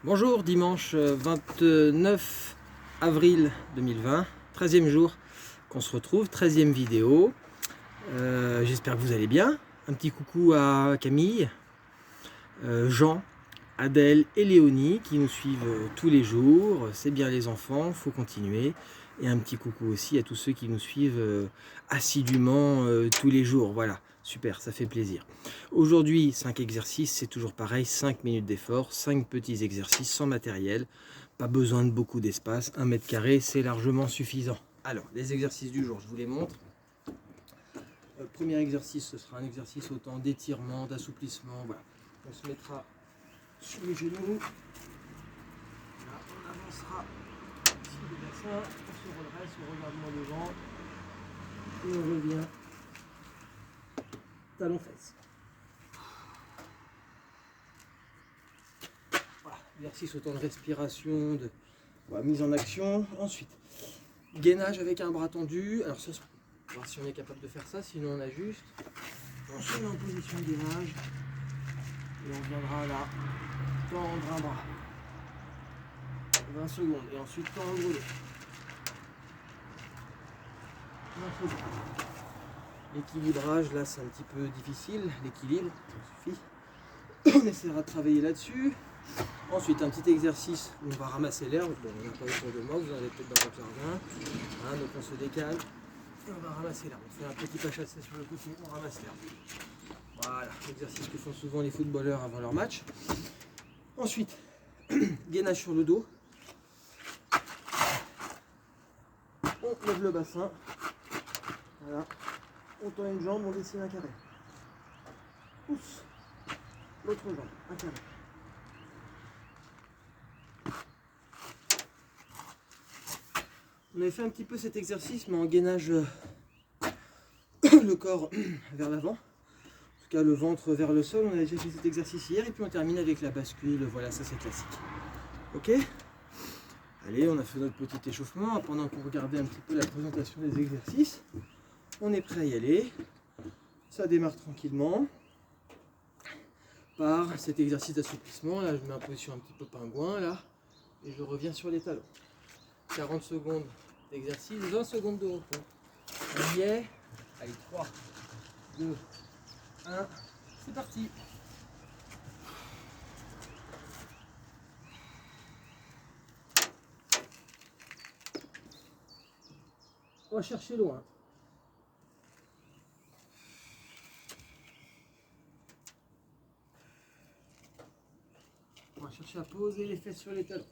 Bonjour, dimanche 29 avril 2020, 13e jour qu'on se retrouve, 13e vidéo. J'espère que vous allez bien. Un petit coucou à Camille, Jean, Adèle et Léonie qui nous suivent tous les jours. C'est bien les enfants, faut continuer. Et un petit coucou aussi à tous ceux qui nous suivent assidûment tous les jours. Voilà, super, ça fait plaisir. Aujourd'hui, 5 exercices, c'est toujours pareil, 5 minutes d'effort, 5 petits exercices sans matériel. Pas besoin de beaucoup d'espace, 1 mètre carré, c'est largement suffisant. Alors, les exercices du jour, je vous les montre. Premier exercice, ce sera un exercice autant d'étirement, d'assouplissement. Voilà. On se mettra sur les genoux. Là, on avancera sur le bassin, on se redresse, on regarde moins devant. Et on revient talon-fesse. Voilà, exercice autant de respiration, de mise en action. Ensuite, gainage avec un bras tendu. Alors ça, on va voir si on est capable de faire ça, sinon on ajuste. On se met en position de gainage. Et on viendra là, tendre un bras. 20 secondes. Et ensuite tendre l'autre. 20 secondes. L'équilibrage, là, c'est un petit peu difficile. L'équilibre, ça suffit. On essaiera de travailler là-dessus. Ensuite, un petit exercice où on va ramasser l'herbe. Bon, on n'a pas autour de moi, vous en avez peut-être dans votre jardin. Hein, donc on se décale et on va ramasser l'herbe. On fait un petit pas chassé sur le côté, on ramasse l'herbe. Voilà, exercice que font souvent les footballeurs avant leur match. Ensuite, gainage sur le dos. On lève le bassin. Voilà. On tend une jambe, on dessine un carré. Pousse l'autre jambe, un carré. On avait fait un petit peu cet exercice, mais en gainage le corps vers l'avant. En tout cas, le ventre vers le sol. On a déjà fait cet exercice hier. Et puis on termine avec la bascule. Voilà, ça c'est classique. Ok ? Allez, on a fait notre petit échauffement. Pendant qu'on regardait un petit peu la présentation des exercices, on est prêt à y aller. Ça démarre tranquillement par cet exercice d'assouplissement. Là, je mets en position un petit peu pingouin, là. Et je reviens sur les talons. 40 secondes d'exercice, 20 secondes de repos. On y est. Allez, 3, 2, 1. C'est parti. On va chercher loin. On va chercher à poser les fesses sur les talons.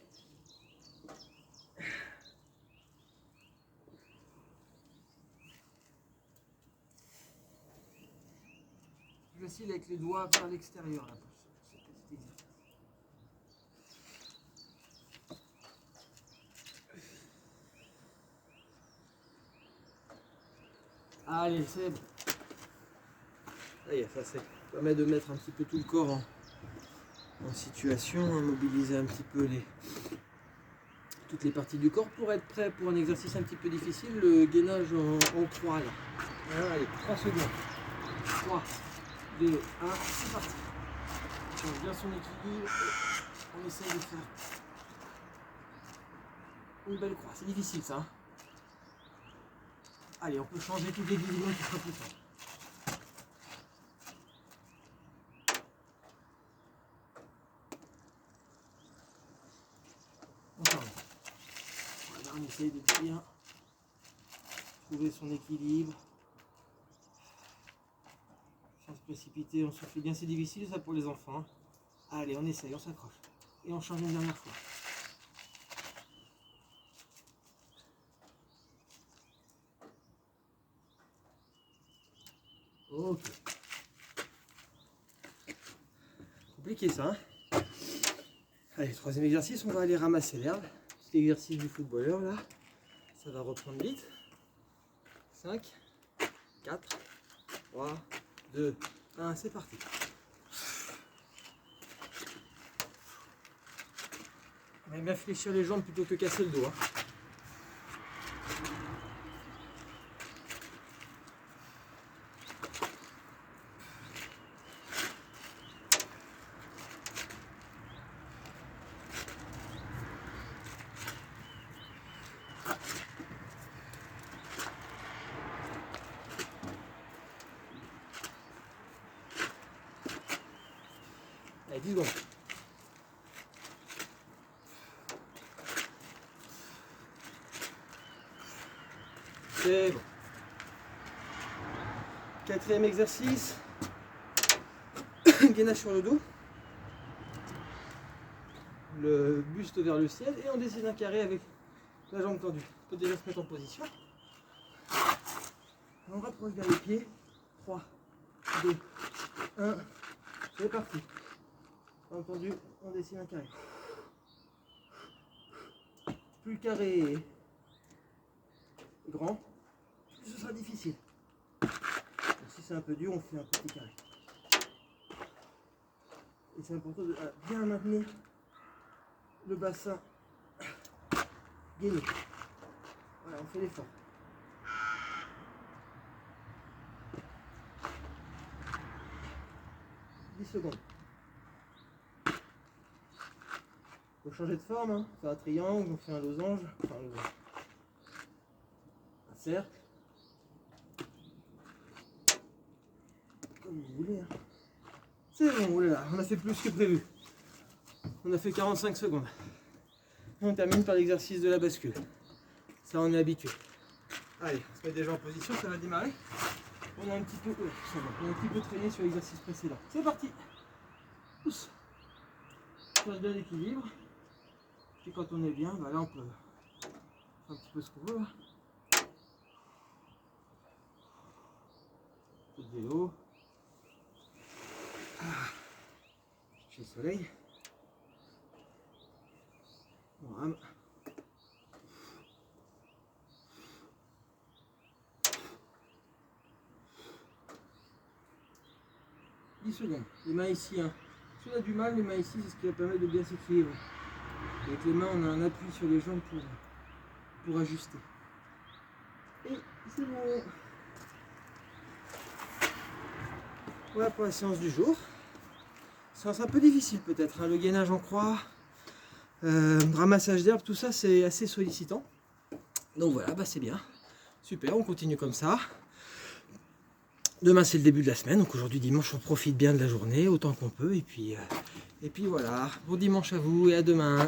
Facile avec les doigts vers l'extérieur là pour cet exercice. Allez, c'est bon. Ça y est, ça permet de mettre un petit peu tout le corps en situation, mobiliser un petit peu toutes les parties du corps pour être prêt pour un exercice un petit peu difficile, le gainage en 3 là. Allez, 3 secondes. 3, 2, 1, c'est parti. On change bien son équilibre et on essaye de faire une belle croix. C'est difficile ça. Hein. Allez, on peut changer tout l'équilibre qui sera plus simple. Voilà, on essaye de bien trouver son équilibre. Sans se précipiter, on souffle bien, c'est difficile ça pour les enfants. Hein. Allez, on essaye, on s'accroche. Et on change une dernière fois. Ok. Compliqué ça. Hein. Allez, troisième exercice, on va aller ramasser l'herbe. Petit exercice du footballeur là. Ça va reprendre vite. 5, 4, 3, 2, 1, c'est parti. On va bien fléchir les jambes plutôt que casser le dos. Hein. Allez, 10 secondes. C'est bon. Quatrième exercice. Gainage sur le dos. Le buste vers le ciel et on dessine un carré avec la jambe tendue. On peut déjà se mettre en position. On rapproche vers les pieds. 3, 2, 1. C'est parti. Jambe tendue, on dessine un carré. Plus le carré est grand, plus ce sera difficile. Donc, si c'est un peu dur, on fait un petit carré. Et c'est important de bien maintenir le bassin gainé. Voilà, on fait l'effort. Secondes. Il faut changer de forme, hein. On fait un triangle, on fait un losange, enfin un cercle. Comme vous voulez. Hein. C'est bon, oulala, on a fait plus que prévu. On a fait 45 secondes. Et on termine par l'exercice de la bascule. Ça, on est habitué. Allez, on se met déjà en position, ça va démarrer. On a un petit peu, on a un petit peu traîné sur l'exercice précédent. C'est parti. Pousse. Cherche bien l'équilibre. Puis quand on est bien, bah là on peut faire un petit peu ce qu'on veut. Un peu de vélo. Chez le soleil. On rame. 10 secondes. Les mains ici. Hein. Si on a du mal, les mains ici, c'est ce qui va permettre de bien s'équilibrer. Avec les mains, on a un appui sur les jambes pour ajuster. Et c'est bon. Voilà pour la séance du jour. Séance un peu difficile peut-être. Hein. Le gainage en croix, ramassage d'herbe, tout ça, c'est assez sollicitant. Donc voilà, bah c'est bien. Super, on continue comme ça. Demain c'est le début de la semaine, donc aujourd'hui dimanche on profite bien de la journée autant qu'on peut et puis voilà, bon dimanche à vous et à demain.